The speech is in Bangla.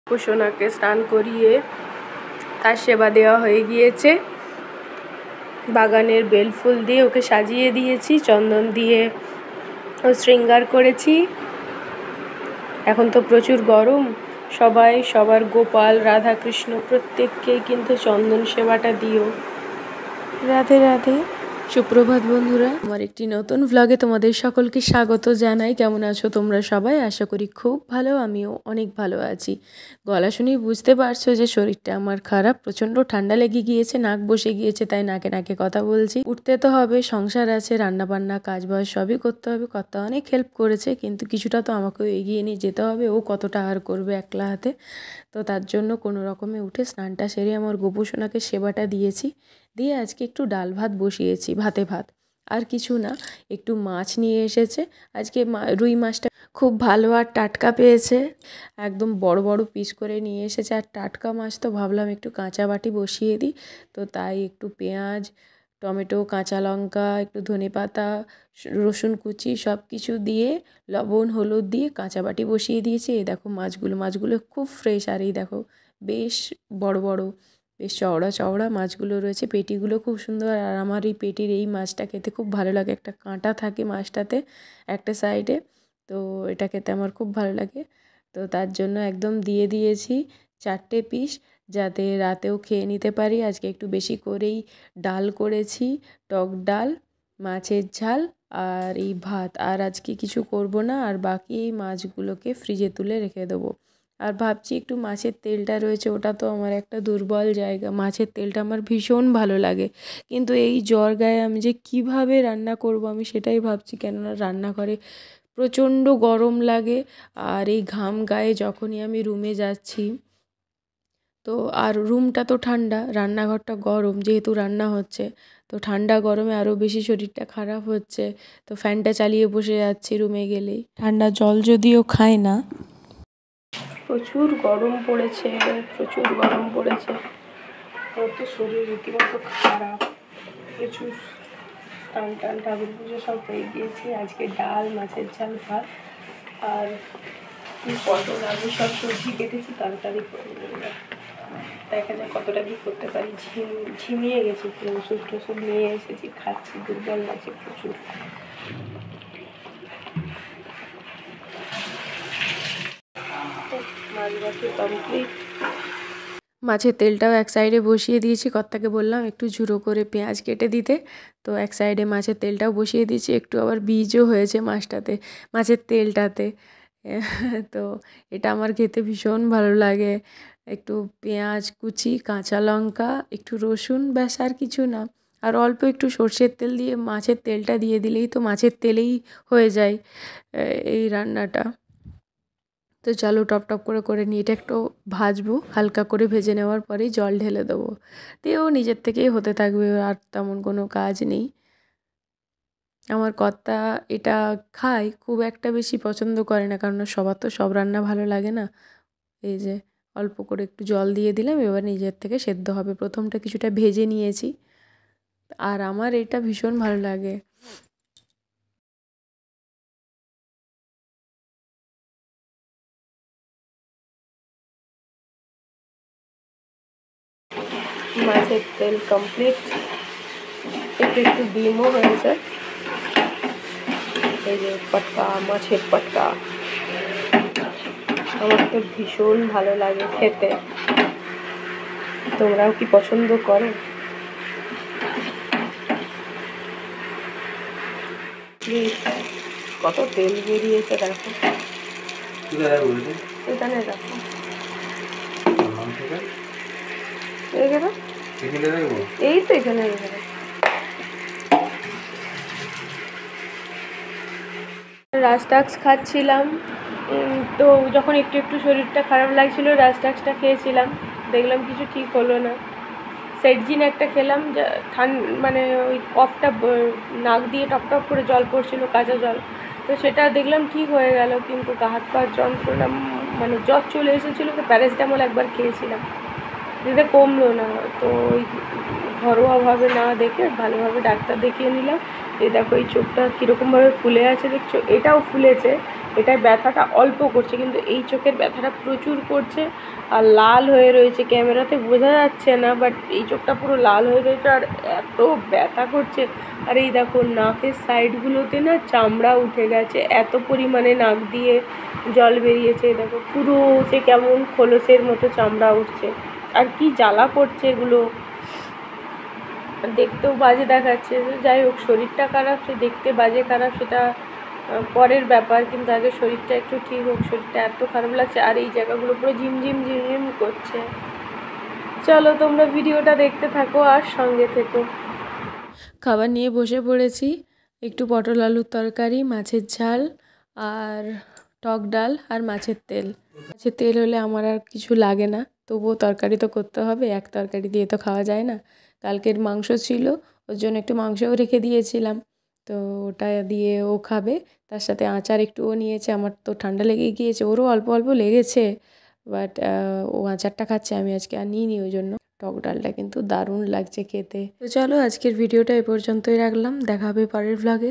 কুসুনাকে স্নান করিয়ে তার সেবা দেওয়া হয়ে গিয়েছে। বাগানের বেলফুল দিয়ে ওকে সাজিয়ে দিয়েছি, চন্দন দিয়ে ও শৃঙ্গার করেছি। এখন তো প্রচুর গরম, সবাই সবার গোপাল রাধাকৃষ্ণ প্রত্যেককেই কিন্তু চন্দন সেবাটা দিও। রাধে রাধে, সুপ্রভাত বন্ধুরা। আমার একটি নতুন ভ্লগে তোমাদের সকলকে স্বাগত জানাই। কেমন আছো তোমরা সবাই? আশা করি খুব ভালো, আমিও অনেক ভালো আছি। গলা শুনেই বুঝতে পারছো যে শরীরটা আমার খারাপ, প্রচণ্ড ঠান্ডা লেগে গিয়েছে, নাক বসে গিয়েছে, তাই নাকে নাকে কথা বলছি। উঠতে তো হবে, সংসার আছে, রান্নাবান্না কাজ বাজ সবই করতে হবে। কর্তা অনেক হেল্প করেছে, কিন্তু কিছুটা তো আমাকেও এগিয়ে নিয়ে যেতে হবে। ও কতটা আর করবে একলা হাতে, তো তার জন্য কোনো রকমে উঠে স্নানটা সেরে আমার গোপুসোনাকে সেবাটা দিয়েছি। দিয়ে আজকে একটু ডাল ভাত বসিয়েছি, ভাতে ভাত, আর কিছু না। একটু মাছ নিয়ে এসেছে আজকে, রুই মাছটা খুব ভালো আর টাটকা পেয়েছে, একদম বড় বড় পিস করে নিয়ে এসেছে। আর টাটকা মাছ তো ভাবলাম একটু কাঁচা বাটি বসিয়ে দিই, তো তাই একটু পেঁয়াজ, টমেটো, কাঁচা লঙ্কা, একটু ধনেপাতা, রসুন কুচি সব কিছু দিয়ে লবণ হলুদ দিয়ে কাঁচা বাটি বসিয়ে দিয়েছি। এই দেখো মাছগুলো খুব ফ্রেশ, আর এই দেখো বেশ বড় বড়, বেশ চওড়া চওড়া মাছগুলো রয়েছে। পেটিগুলো খুব সুন্দর, আর আমার এই পেটির এই মাছটা খেতে খুব ভালো লাগে। একটা কাঁটা থাকে মাছটাতে একটা সাইডে, তো এটা খেতে আমার খুব ভালো লাগে। তো তার জন্য একদম দিয়ে দিয়েছি 4টে পিস, যাতে রাতেও খেয়ে নিতে পারি। আজকে একটু বেশি করেই ডাল করেছি, টক ডাল, মাছের ঝাল আর এই ভাত। আর আজকে কিছু করব না, আর বাকি এই মাছগুলোকে ফ্রিজে তুলে রেখে দেবো। আর ভাবছি একটু মাছের তেলটা রয়েছে, ওটা তো আমার একটা দুর্বল জায়গা। মাছের তেলটা আমার ভীষণ ভালো লাগে, কিন্তু এই জ্বর গায়ে আমি যে কিভাবে রান্না করব আমি সেটাই ভাবছি। কেননা রান্নাঘরে প্রচণ্ড গরম লাগে, আর এই ঘাম গায়ে যখনই আমি রুমে যাচ্ছি, তো আর রুমটা তো ঠান্ডা, রান্নাঘরটা গরম, যেহেতু রান্না হচ্ছে, তো ঠান্ডা গরমে আরও বেশি শরীরটা খারাপ হচ্ছে। তো ফ্যানটা চালিয়ে বসে যাচ্ছি রুমে গেলেই, ঠান্ডা জল যদিও খায় না। প্রচুর গরম পড়েছে, প্রচুর গরম পড়েছে, তো শরীর রীতিমতো খারাপ প্রচুর। টান টান ঠাকুর পুজো সব হয়ে গিয়েছে। আজকে ডাল, মাছের ঝাল, ভাত আর পটল আলু সব সবজি কেটেছি, তাড়াতাড়ি করে নিলাম। দেখা যায় কতটা কী করতে পারি। ঝিমিয়ে গেছি, ওষুধ টষুধ নিয়ে এসেছি, খাচ্ছি, দুর্বল লাগছে প্রচুর। কমপ্লিট। মাছের তেলটাও এক সাইডে বসিয়ে দিয়েছি, কর্তাকে বললাম একটু ঝুড়ো করে পেঁয়াজ কেটে দিতে, তো এক সাইডে মাছের তেলটাও বসিয়ে দিয়েছি। একটু আবার বীজও হয়েছে মাছটাতে, মাছের তেলটাতে। তো এটা আমার খেতে ভীষণ ভালো লাগে। একটু পেঁয়াজ কুচি, কাঁচা লঙ্কা, একটু রসুন, ব্যাস আর কিছু না। আর অল্প একটু সর্ষের তেল দিয়ে মাছের তেলটা দিয়ে দিলেই তো মাছের তেলেই হয়ে যায় এই রান্নাটা। তো চলো টপ টপ করে করে নিয়ে এটা একটু ভাজবো, হালকা করে ভেজে নেওয়ার পরেই জল ঢেলে দেবো, দিয়ে ও নিজের থেকেই হতে থাকবে, আর তেমন কোনো কাজ নেই। আমার কর্তা এটা খায়, খুব একটা বেশি পছন্দ করে না, কারণ সবার তো সব রান্না ভালো লাগে না। এই যে অল্প করে একটু জল দিয়ে দিলাম, এবার নিজের থেকে সেদ্ধ হবে। প্রথমটা কিছুটা ভেজে নিয়েছি, আর আমার এটা ভীষণ ভালো লাগে। মাছের তেল কমপ্লিট, একটু ডিমও হয়েছে। এই যে পটকা, মাছের পটকা আমার তো ভীষণ ভালো লাগে খেতে। তোমরাও কি পছন্দ করো? কত তেল বেরিয়েছে দেখো, এখানে দেখো, এই তো এখানে রাস্টাক্স খাচ্ছিলাম। তো যখন একটু একটু শরীরটা খারাপ লাগছিল রাস্টাক্সটা খেয়েছিলাম, দেখলাম কিছু ঠিক হলো না। সেটজিন একটা খেলাম, যা মানে ওই কফটা, নাক দিয়ে টপ টপ করে জল পড়ছিল, কাঁচা জল, তো সেটা দেখলাম ঠিক হয়ে গেল। কিন্তু গা হাত পার যন্ত্রণা, মানে জ্বর চলে এসেছিলো, তো প্যারাসিটামল একবার খেয়েছিলাম, যেটা কমলো না। তো ওই ঘরোয়াভাবে না দেখে ভালোভাবে ডাক্তার দেখিয়ে নিলাম। এই দেখো এই চোখটা কীরকমভাবে ফুলে আছে দেখছো, এটাও ফুলেছে, এটায় ব্যথাটা অল্প করছে, কিন্তু এই চোখের ব্যথাটা প্রচুর করছে আর লাল হয়ে রয়েছে। ক্যামেরাতে বোঝা যাচ্ছে না, বাট এই চোখটা পুরো লাল হয়ে রয়েছে আর এত ব্যথা করছে। আর এই দেখো নাকের সাইডগুলোতে না চামড়া উঠে গেছে, এত পরিমাণে নাক দিয়ে জল বেরিয়েছে। দেখো পুরো সে কেমন খোলসের মতো চামড়া উঠছে, আর কি জ্বালা করছে এগুলো, দেখতেও বাজে দেখাচ্ছে। যাই হোক, শরীরটা খারাপ, সে দেখতে বাজে খারাপ সেটা পরের ব্যাপার, কিন্তু আগে শরীরটা একটু ঠিক হোক। শরীরটা এত খারাপ লাগছে আর এই জায়গাগুলো পুরো ঝিমঝিম ঝিমঝিম করছে। চলো তোমরা ভিডিওটা দেখতে থাকো আর সঙ্গে থেকো। খাবার নিয়ে বসে পড়েছি, একটু পটল আলুর তরকারি, মাছের ঝাল আর টক ডাল আর মাছের তেল। মাছের তেল হলে আমার আর কিছু লাগে না, তবুও তরকারি তো করতে হবে, এক তরকারি দিয়ে তো খাওয়া যায় না। কালকের মাংস ছিল, ওর জন্য একটু মাংসও রেখে দিয়েছিলাম, তো ওটা দিয়ে ও খাবে। তার সাথে আচার একটুও নিয়েছে, আমার তো ঠান্ডা লেগে গিয়েছে, ওরও অল্প অল্প লেগেছে, বাট ও আচারটা খাচ্ছে, আমি আজকে আর নিইনি। ওই জন্য টক ডালটা কিন্তু দারুণ লাগছে খেতে। তো চলো আজকের ভিডিওটা এ পর্যন্তই রাখলাম, দেখা হবে পরের ভ্লগে।